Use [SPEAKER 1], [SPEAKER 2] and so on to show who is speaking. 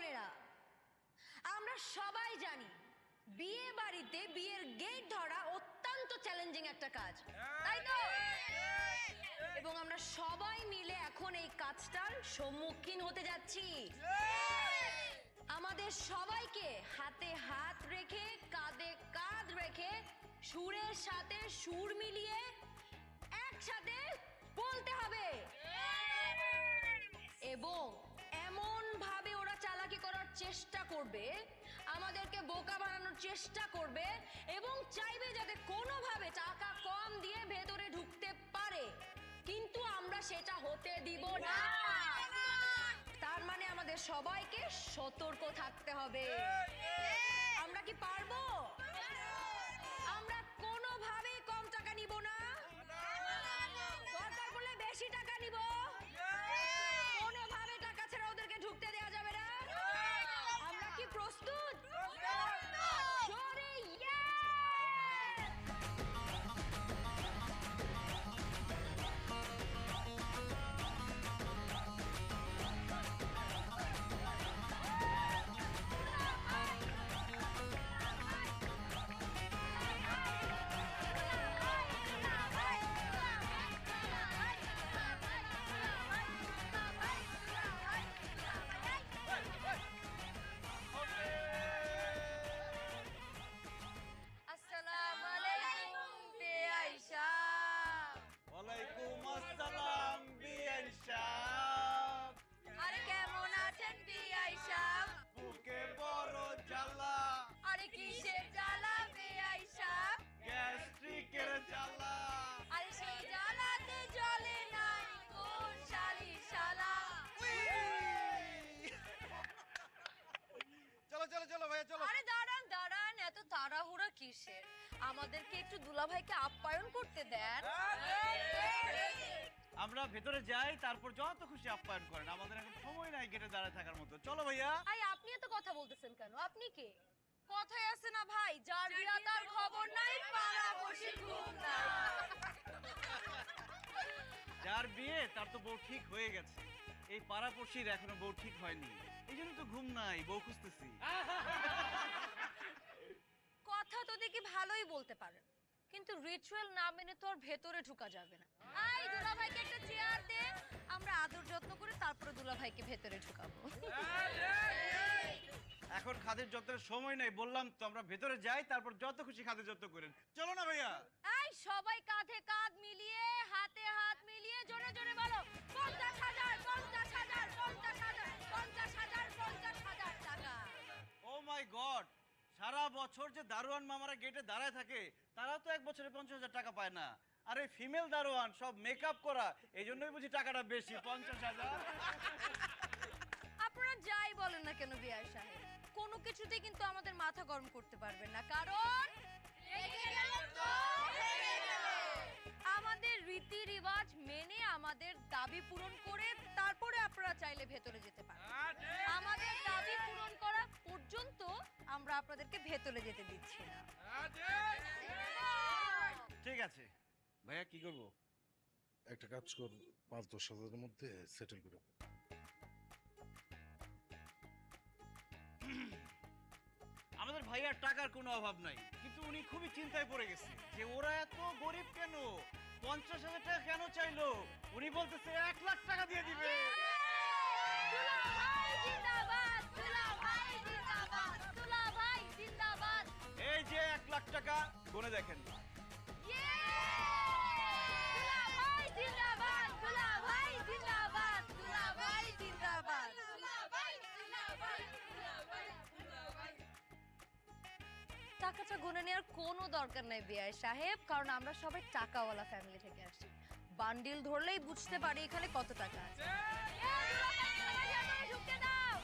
[SPEAKER 1] বোনেরা, আমরা সবাই জানি বিয়ে বাড়িতে বিয়ের গেট ধরা অত্যন্ত চ্যালেঞ্জিং একটা কাজ, তাই তো? এবং আমরা সবাই মিলে এখন এই কাজটার সম্মুখীন হতে যাচ্ছি। আমাদের সবাইকে হাতে হাত রেখে কাঁধে কাঁধ রেখে সুরের সাথে সুর মিলিয়ে একসাথে বলতে হবে এবং এমন ভাবে ওরা চালাকি করার চেষ্টা করবে, আমাদেরকে বোকা বানানোর চেষ্টা করবে এবং চাইবে যাতে কোনোভাবে টাকা কম দিয়ে ভেতরে ঢুকতে পারে, কিন্তু আমরা সেটা হতে দিব না। তার মানে আমাদের সবাইকে সতর্ক থাকতে হবে। আমরা কি পারবো? আমরা কোনোভাবেই কম টাকা নিব না, দরকার পড়লে বেশি টাকা নিব। কোনোভাবে টাকা ছাড়া ওদেরকে ঢুকতে দেওয়া যাবে না। আমরা কি প্রস্তুত? জোরে ইয়েস! আসসালামু আলাইকুম বেআই সাহেব।
[SPEAKER 2] ওয়ালাইকুম আসসালাম বিআই সাহেব।
[SPEAKER 1] আরে কেমন আছেন বেআই সাহেব?
[SPEAKER 2] বুকে বড় জ্বালা,
[SPEAKER 1] আরে কিসের জ্বালা বেআই সাহেব?
[SPEAKER 2] গ্যাস্ট্রিকের জ্বালা।
[SPEAKER 1] আরে সেই জ্বালাতে জ্বলে নাই কোন শালি শালা।
[SPEAKER 2] চলো চলো চলো ভাইয়া চলো।
[SPEAKER 1] আরে দাঁড়ান দাঁড়ান, এত তাড়াহুড়া কিসের? আমাদেরকে একটু দুলাভাইকে আপ্যায়ন করতে দেন।
[SPEAKER 2] আমরা ভেতরে যাই, তারপর যত খুশি আপ্যায়ন করেন। আমাদের এখন সময় নাই গেটে দাঁড়ায় থাকার মতো। চলো ভাইয়া।
[SPEAKER 1] আই আপনি এত কথা বলতেছেন কেন? আপনি কে? কথাই আছে না ভাই, যার বিয়া তার খবর নাই, পাড়া বসে ঘুম নাই।
[SPEAKER 2] যার বিয়ে তার তো বউ ঠিক হয়ে গেছে, এই পাড়াপড়শির এখনো বউ ঠিক হয়নি, এই জন্য তো ঘুম নাই, বউ খুঁজতেছি।
[SPEAKER 1] কথা তো দেখি ভালোই বলতে পারেন, কিন্তু রিচুয়াল না মেনে তো আর ভেতরে ঢোকা যাবে না। আই দুলাভাইকে একটা চেয়ার দে, আমরা আদর যত্ন করে তারপরে দুলাভাইকে ভেতরে ঢুকাবো।
[SPEAKER 2] এখন খাদের যত্নের সময় নাই, বললাম তো আমরা ভেতরে যাই, তারপর যত খুশি খাদের যত্ন করেন। চলো না ভাইয়া।
[SPEAKER 1] এই সবাই কাঁধে কাঁধ মিলিয়ে হাতে হাত মিলিয়ে জোরে জোরে বলো 50,000 50,000 50,000 50,000 50,000 টাকা।
[SPEAKER 2] ও মাই গড, সারা বছর যে দারোয়ান মামারা গেটে দাঁড়ায় থাকে তারাও তো এক বছরে 50,000 টাকা পায় না। আর এই ফিমেল দারোয়ান সব মেকআপ করা, এই জন্যই বুঝি টাকাটা বেশি, 50,000।
[SPEAKER 1] আপনারা যাই বলেন না কেন বিআই সাহেব, কোনো কিছুতে কিন্তু আমাদের মাথা গরম করতে পারবেন না, কারণ আমাদের রীতি রিবাজ মেনে আমাদের দাবি পূরণ করে তারপরে আপনারা চাইলে ভেতরে যেতে পারেন। আমাদের দাবি পূরণ করা পর্যন্ত আমরা আপনাদেরকে ভেতরে যেতে দিচ্ছি না।
[SPEAKER 2] ঠিক আছে ভাইয়া, কি করব?
[SPEAKER 3] একটা কাজ কর, 5-10 হাজারের মধ্যে সেটেল করে ফেল।
[SPEAKER 2] আমাদের ভাইয়ার টাকার কোনো অভাব নাই, কিন্তু উনি খুবই চিন্তায় পড়ে গেছে যে ওরা এত গরিব কেন, 50,000 টাকা কেন চাইলো। উনি বলতেছে 1 লাখ টাকা দিয়ে দিবে।
[SPEAKER 1] দুলাভাই জিন্দাবাদ, দুলাভাই জিন্দাবাদ, দুলাভাই জিন্দাবাদ।
[SPEAKER 2] এই যে 1 লাখ টাকা, গুনে দেখেন।
[SPEAKER 1] দুলাভাই জিন্দাবাদ, দুলাভাই জিন্দাবাদ, দুলাভাই জিন্দাবাদ, দুলাভাই জিন্দাবাদ, দুলাভাই জিন্দাবাদ। টাকাটা গুনে নেওয়ার কোনো দরকার নাই বিআই সাহেব, কারণ আমরা সবাই টাকাওয়ালা ফ্যামিলি থেকে আসছি। বান্ডিল ধরলেই বুঝতে পারি এখানে কত টাকা আছে। ঢুকতে দাও।